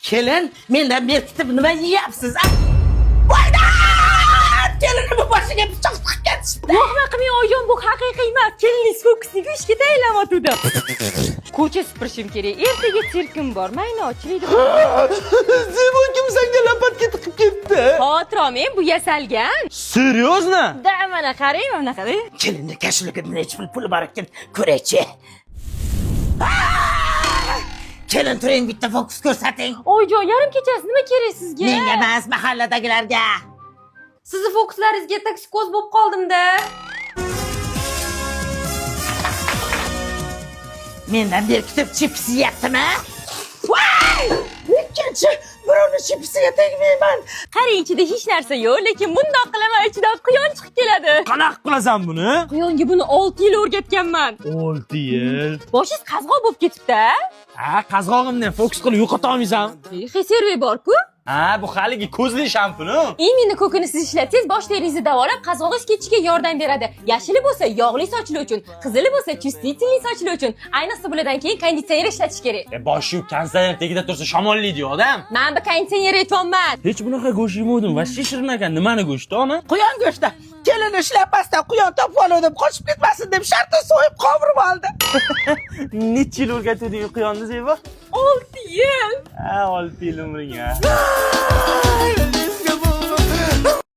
Kelin, mendan berkitib nima yeyapsiz? Voyda! Kelinimni boshiga pichoq tiqib ketishdi. Yo'qmi qilmang oyijon, bu haqiqiy emas. Kelinning fokusni go'shga tayinlamatuvdi. Ko'cha supurishim kerak. Ertaga sirkim bor. Maynochilik. Zebo kim senga lapatga tiqib ketdi? Xotiram, bu yasalgan. Серьезно? Da mana qarang, mana qarang. Kelinni kashligida necha pul bor ekan ko'raychi. Kelin turing, bitta fokus ko'rsating. Oyijon, yarim kechasi nima kerak sizga? Menga emas, mahalladagilarga. Sizni fokuslaringizga toksikoz bo'lib qoldim-da. Mendan berkitib chips yeyaptimi? Voy! Ikkinchi birovni chipsiga tegmayman. Qarang, ichida hech narsa yo'q, lekin bundoq qilaman, ichidan quyon chiqib keladi. Qanaqa qilasan buni? Quyonga buni 6 yil o'rgatganman. 6 yil. Boshingiz qazg'oq bo'lib ketibdi. Ha, qazg'og'imni fokus qilib yo'qota olmaysan. Reserve bor-ku. Ha, bu haligi ko'zli shampuni. Imini ko'kini siz ishlatsangiz bosh teringizni davolab, qazg'og'ingiz ketishiga yordam beradi. Yashili bo'lsa yog'li sochli uchun, qizili bo'lsa chustительный sochli uchun. Ayniqsa bulardan keyin konditsioner ishlatish kerak. Boshi konsert tagida tursa shamollaydi odam. Men bu konditsioner aytmayman. Hech bunaqa go'sht yemadim. Va shirin ekan. Nimani go'shti, ona? Quyon go'shti. Kelin ishlabmasdan quyon topib oldim, qochib ketmasin deb shartni so'yib qovurib oldi. Necha yil o'rgatding quyonni, Zebo? 6 yil. Ha, 6 yil umring.